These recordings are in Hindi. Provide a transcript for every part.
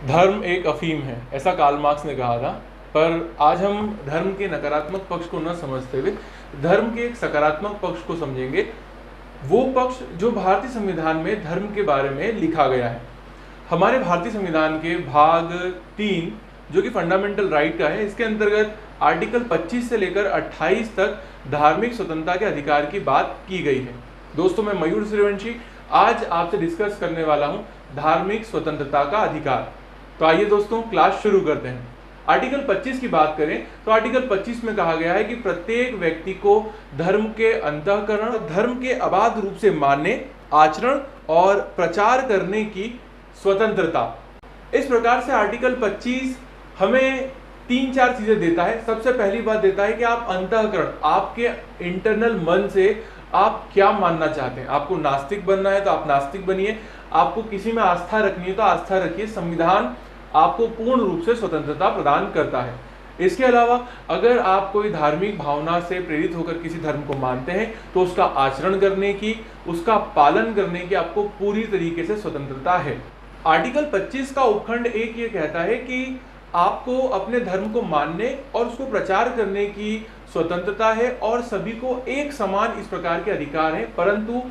धर्म एक अफीम है, ऐसा कार्ल मार्क्स ने कहा था। पर आज हम धर्म के नकारात्मक पक्ष को न समझते हुए धर्म के एक सकारात्मक पक्ष को समझेंगे। वो पक्ष जो भारतीय संविधान में धर्म के बारे में लिखा गया है। हमारे भारतीय संविधान के भाग 3 जो कि फंडामेंटल राइट का है, इसके अंतर्गत आर्टिकल 25 से लेकर 28 तक धार्मिक स्वतंत्रता के अधिकार की बात की गई है। दोस्तों, मैं मयूर सूर्यवंशी आज आपसे डिस्कस करने वाला हूं धार्मिक स्वतंत्रता का अधिकार। तो आइए दोस्तों, क्लास शुरू करते हैं। आर्टिकल 25 की बात करें तो आर्टिकल 25 में कहा गया है कि प्रत्येक व्यक्ति को धर्म के अंतःकरण, धर्म के अबाध रूप से मानने, आचरण और प्रचार करने की स्वतंत्रता। इस प्रकार से आर्टिकल 25 हमें 3-4 चीजें देता है। सबसे पहली बात देता है कि आप अंतःकरण, आपके इंटरनल मन से आप क्या मानना चाहते हैं। आपको नास्तिक बनना है तो आप नास्तिक बनिए, आपको किसी में आस्था रखनी है तो आस्था रखिए। संविधान आपको पूर्ण रूप से स्वतंत्रता प्रदान करता है। इसके अलावा अगर आप कोई धार्मिक भावना से प्रेरित होकर किसी धर्म को मानते हैं तो उसका आचरण करने की, उसका पालन करने की आपको पूरी तरीके से स्वतंत्रता है। आर्टिकल 25 का उपखंड 1 ये कहता है कि आपको अपने धर्म को मानने और उसको प्रचार करने की स्वतंत्रता है और सभी को एक समान इस प्रकार के अधिकार हैं, परंतु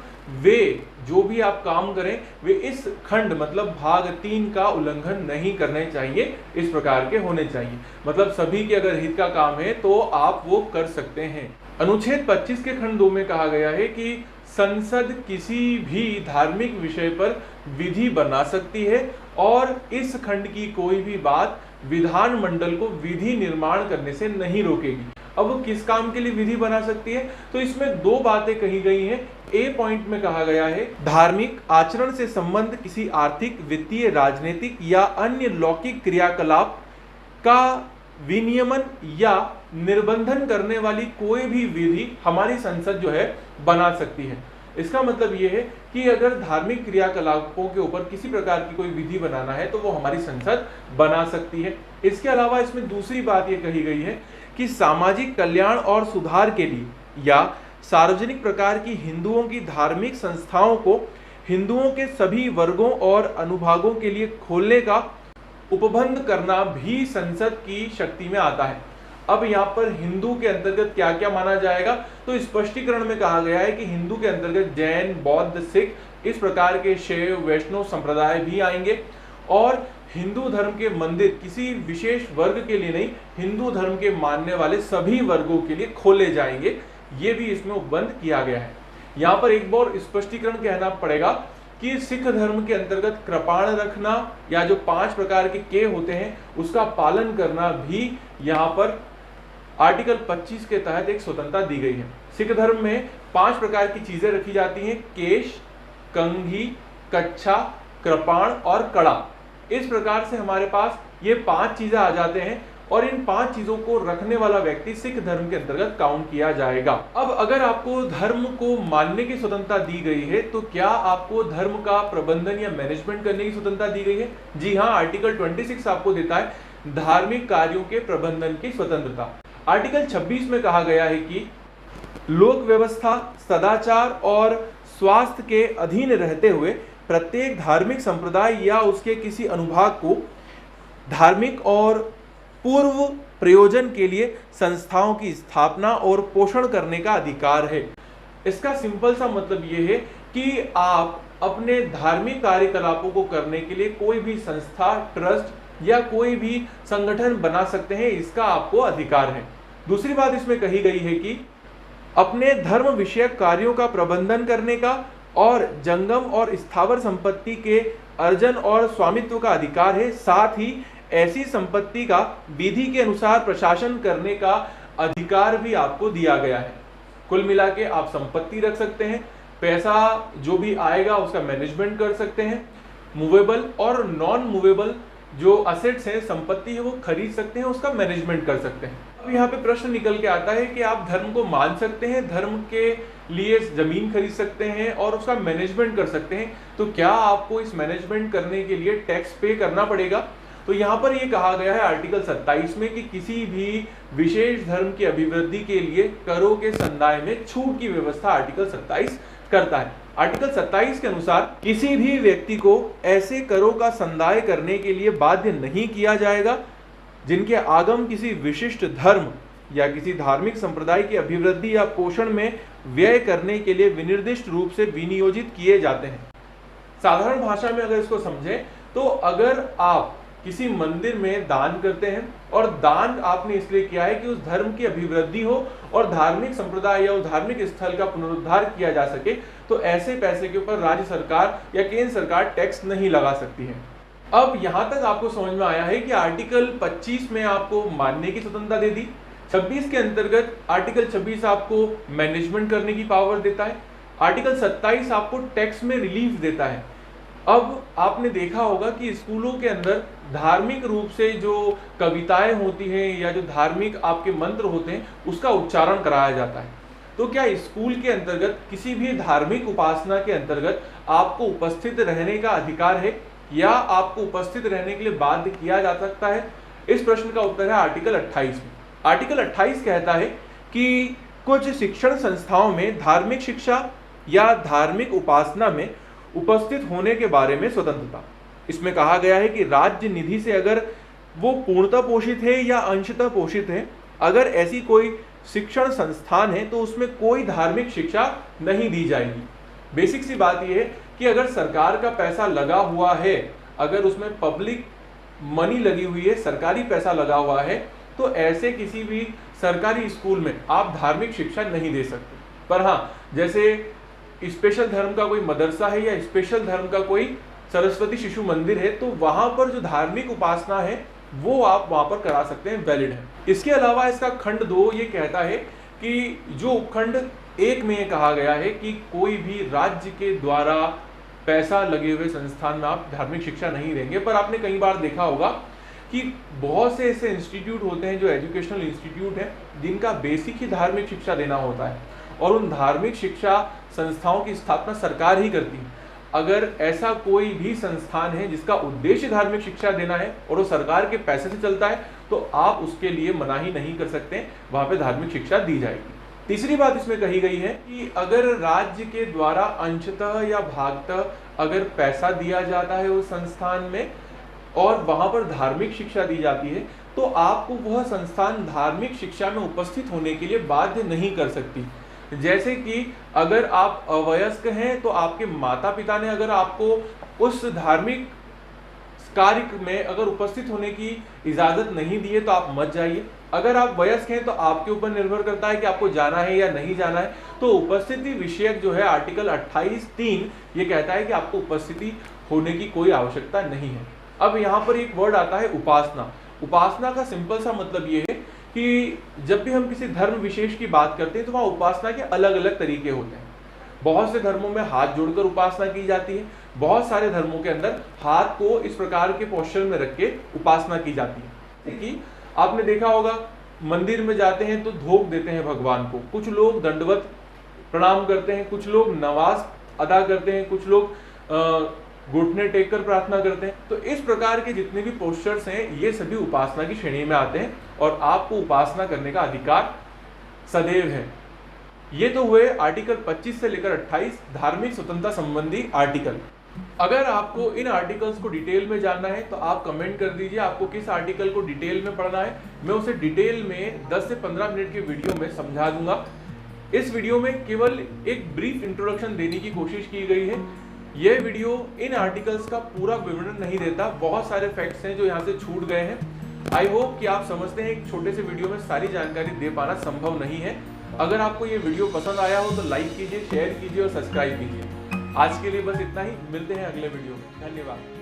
वे जो भी आप काम करें वे इस खंड मतलब भाग 3 का उल्लंघन नहीं करने चाहिए, इस प्रकार के होने चाहिए। मतलब सभी के अगर हित का काम है तो आप वो कर सकते हैं। अनुच्छेद 25 के खंड 2 में कहा गया है कि संसद किसी भी धार्मिक विषय पर विधि बना सकती है और इस खंड की कोई भी बात विधानमंडल को विधि निर्माण करने से नहीं रोकेगी। अब वो किस काम के लिए विधि बना सकती है, तो इसमें 2 बातें कही गई हैं। ए पॉइंट में कहा गया है धार्मिक आचरण से संबंध किसी आर्थिक, वित्तीय, राजनीतिक या अन्य लौकिक क्रियाकलाप का विनियमन या निर्बंधन करने वाली कोई भी विधि हमारी संसद जो है बना सकती है। इसका मतलब यह है कि अगर धार्मिक क्रियाकलापों के ऊपर किसी प्रकार की कोई विधि बनाना है तो वो हमारी संसद बना सकती है। इसके अलावा इसमें दूसरी बात ये कही गई है कि सामाजिक कल्याण और सुधार के लिए या सार्वजनिक प्रकार की हिंदुओं की धार्मिक संस्थाओं को हिंदुओं के सभी वर्गों और अनुभागों के लिए खोलने का उपबंध करना भी संसद की शक्ति में आता है। अब यहाँ पर हिंदू के अंतर्गत क्या क्या माना जाएगा, तो स्पष्टीकरण में कहा गया है कि हिंदू के अंतर्गत जैन, बौद्ध, सिख, इस प्रकार के शैव, वैष्णव संप्रदाय भी आएंगे और हिंदू धर्म के मंदिर किसी विशेष वर्ग के लिए नहीं, हिंदू धर्म के मानने वाले सभी वर्गों के लिए खोले जाएंगे। ये भी इसमें उपबंध किया गया है। यहाँ पर एक बार स्पष्टीकरण कहना पड़ेगा कि सिख धर्म के अंतर्गत कृपाण रखना या जो 5 प्रकार के होते हैं उसका पालन करना भी यहाँ पर आर्टिकल 25 के तहत एक स्वतंत्रता दी गई है। सिख धर्म में 5 प्रकार की चीजें रखी जाती हैं, केश, कंघी, कच्छा, कृपाण और कड़ा। इस प्रकार से हमारे पास ये 5 चीजें आ जाते हैं और इन 5 चीजों को रखने वाला व्यक्ति सिख धर्म के अंतर्गत काउंट किया जाएगा। अब अगर आपको धर्म को मानने की स्वतंत्रता दी गई है तो क्या आपको धर्म का प्रबंधन या मैनेजमेंट करने की स्वतंत्रता दी गई है? जी हाँ, आर्टिकल 26 आपको देता है धार्मिक कार्यों के प्रबंधन की स्वतंत्रता। आर्टिकल 26 में कहा गया है कि लोक व्यवस्था, सदाचार और स्वास्थ्य के अधीन रहते हुए प्रत्येक धार्मिक संप्रदाय या उसके किसी अनुभाग को धार्मिक और पूर्व प्रयोजन के लिए संस्थाओं की स्थापना और पोषण करने का अधिकार है। इसका सिंपल सा मतलब यह है कि आप अपने धार्मिक कार्यकलापों को करने के लिए कोई भी संस्था, ट्रस्ट या कोई भी संगठन बना सकते हैं, इसका आपको अधिकार है। दूसरी बात इसमें कही गई है कि अपने धर्म विषयक कार्यों का प्रबंधन करने का और जंगम और स्थावर संपत्ति के अर्जन और स्वामित्व का अधिकार है। साथ ही ऐसी संपत्ति का विधि के अनुसार प्रशासन करने का अधिकार भी आपको दिया गया है। कुल मिला के आप संपत्ति रख सकते हैं, पैसा जो भी आएगा उसका मैनेजमेंट कर सकते हैं, मूवेबल और नॉन मूवेबल जो असेट्स हैं, संपत्ति है, वो खरीद सकते हैं, उसका मैनेजमेंट कर सकते हैं। अब यहाँ पे प्रश्न निकल के आता है कि आप धर्म को मान सकते हैं, धर्म के लिए जमीन खरीद सकते हैं और उसका मैनेजमेंट कर सकते हैं, तो क्या आपको इस मैनेजमेंट करने के लिए टैक्स पे करना पड़ेगा? तो यहाँ पर ये कहा गया है आर्टिकल 27 में कि किसी भी विशेष धर्म की अभिवृद्धि के लिए करों के संदाय में छूट की व्यवस्था आर्टिकल 27 करता है। आर्टिकल 27 के अनुसार किसी भी व्यक्ति को ऐसे करों का संदाय करने के लिए बाध्य नहीं किया जाएगा जिनके आगम किसी विशिष्ट धर्म या किसी धार्मिक संप्रदाय की अभिवृद्धि या पोषण में व्यय करने के लिए विनिर्दिष्ट रूप से विनियोजित किए जाते हैं। साधारण भाषा में अगर इसको समझें तो अगर आप किसी मंदिर में दान करते हैं और दान आपने इसलिए किया है कि उस धर्म की अभिवृद्धि हो और धार्मिक संप्रदाय या उस धार्मिक स्थल का पुनरुद्धार किया जा सके, तो ऐसे पैसे के ऊपर राज्य सरकार या केंद्र सरकार टैक्स नहीं लगा सकती है। अब यहां तक आपको समझ में आया है कि आर्टिकल 25 में आपको मानने की स्वतंत्रता दे दी, 26 के अंतर्गत आर्टिकल 26 आपको मैनेजमेंट करने की पावर देता है, आर्टिकल 27 आपको टैक्स में रिलीफ देता है। अब आपने देखा होगा कि स्कूलों के अंदर धार्मिक रूप से जो कविताएं होती हैं या जो धार्मिक आपके मंत्र होते हैं उसका उच्चारण कराया जाता है। तो क्या स्कूल के अंतर्गत किसी भी धार्मिक उपासना के अंतर्गत आपको उपस्थित रहने का अधिकार है या आपको उपस्थित रहने के लिए बाध्य किया जा सकता है? इस प्रश्न का उत्तर है आर्टिकल 28 में। आर्टिकल 28 कहता है कि कुछ शिक्षण संस्थाओं में धार्मिक शिक्षा या धार्मिक उपासना में उपस्थित होने के बारे में स्वतंत्रता। इसमें कहा गया है कि राज्य निधि से अगर वो पूर्णतः पोषित है या अंशतः पोषित है, अगर ऐसी कोई शिक्षण संस्थान है तो उसमें कोई धार्मिक शिक्षा नहीं दी जाएगी। बेसिक सी बात यह है कि अगर सरकार का पैसा लगा हुआ है, अगर उसमें पब्लिक मनी लगी हुई है, सरकारी पैसा लगा हुआ है, तो ऐसे किसी भी सरकारी स्कूल में आप धार्मिक शिक्षा नहीं दे सकते। पर हाँ, जैसे स्पेशल धर्म का कोई मदरसा है या स्पेशल धर्म का कोई सरस्वती शिशु मंदिर है, तो वहां पर जो धार्मिक उपासना है वो आप वहां पर करा सकते हैं, वैलिड है। इसके अलावा इसका खंड 2 ये कहता है कि जो उपखंड 1 में कहा गया है कि कोई भी राज्य के द्वारा पैसा लगे हुए संस्थान में आप धार्मिक शिक्षा नहीं देंगे। पर आपने कई बार देखा होगा कि बहुत से ऐसे इंस्टीट्यूट होते हैं जो एजुकेशनल इंस्टीट्यूट हैं जिनका बेसिक ही धार्मिक शिक्षा देना होता है और उन धार्मिक शिक्षा संस्थाओं की स्थापना सरकार ही करती है। अगर ऐसा कोई भी संस्थान है जिसका उद्देश्य धार्मिक शिक्षा देना है और वो सरकार के पैसे से चलता है, तो आप उसके लिए मनाही नहीं कर सकते, वहां पे धार्मिक शिक्षा दी जाएगी। तीसरी बात इसमें कही गई है कि अगर राज्य के द्वारा अंशतः या भागतः अगर पैसा दिया जाता है उस संस्थान में और वहां पर धार्मिक शिक्षा दी जाती है, तो आपको वह संस्थान धार्मिक शिक्षा में उपस्थित होने के लिए बाध्य नहीं कर सकती। जैसे कि अगर आप अवयस्क हैं तो आपके माता पिता ने अगर आपको उस धार्मिक कार्य में अगर उपस्थित होने की इजाजत नहीं दी है तो आप मत जाइए। अगर आप वयस्क हैं तो आपके ऊपर निर्भर करता है कि आपको जाना है या नहीं जाना है। तो उपस्थिति विषयक जो है आर्टिकल 28(3) ये कहता है कि आपको उपस्थिति होने की कोई आवश्यकता नहीं है। अब यहाँ पर एक वर्ड आता है उपासना। उपासना का सिंपल सा मतलब ये है कि जब भी हम किसी धर्म विशेष की बात करते हैं तो वहाँ उपासना के अलग अलग तरीके होते हैं। बहुत से धर्मों में हाथ जोड़कर उपासना की जाती है, बहुत सारे धर्मों के अंदर हाथ को इस प्रकार के पोस्चर में रख के उपासना की जाती है। कि आपने देखा होगा मंदिर में जाते हैं तो धोख देते हैं भगवान को, कुछ लोग दंडवत प्रणाम करते हैं, कुछ लोग नमाज अदा करते हैं, कुछ लोग घुटने टेक कर प्रार्थना करते हैं। तो इस प्रकार के जितने भी पोस्चर्स हैं ये सभी उपासना की श्रेणी में आते हैं और आपको उपासना करने का अधिकार सदैव है। ये तो हुए आर्टिकल 25 से लेकर 28 धार्मिक स्वतंत्रता संबंधी आर्टिकल। अगर आपको इन आर्टिकल्स को डिटेल में जानना है तो आप कमेंट कर दीजिए आपको किस आर्टिकल को डिटेल में पढ़ना है। मैं उसे डिटेल में 10 से 15 मिनट के वीडियो में समझा दूंगा। इस वीडियो में केवल एक ब्रीफ इंट्रोडक्शन देने की कोशिश की गई है। यह वीडियो इन आर्टिकल्स का पूरा विवरण नहीं देता, बहुत सारे फैक्ट्स हैं जो यहाँ से छूट गए हैं। आई होप कि आप समझते हैं एक छोटे से वीडियो में सारी जानकारी दे पाना संभव नहीं है। अगर आपको ये वीडियो पसंद आया हो तो लाइक कीजिए, शेयर कीजिए और सब्सक्राइब कीजिए। आज के लिए बस इतना ही, मिलते हैं अगले वीडियो में। धन्यवाद।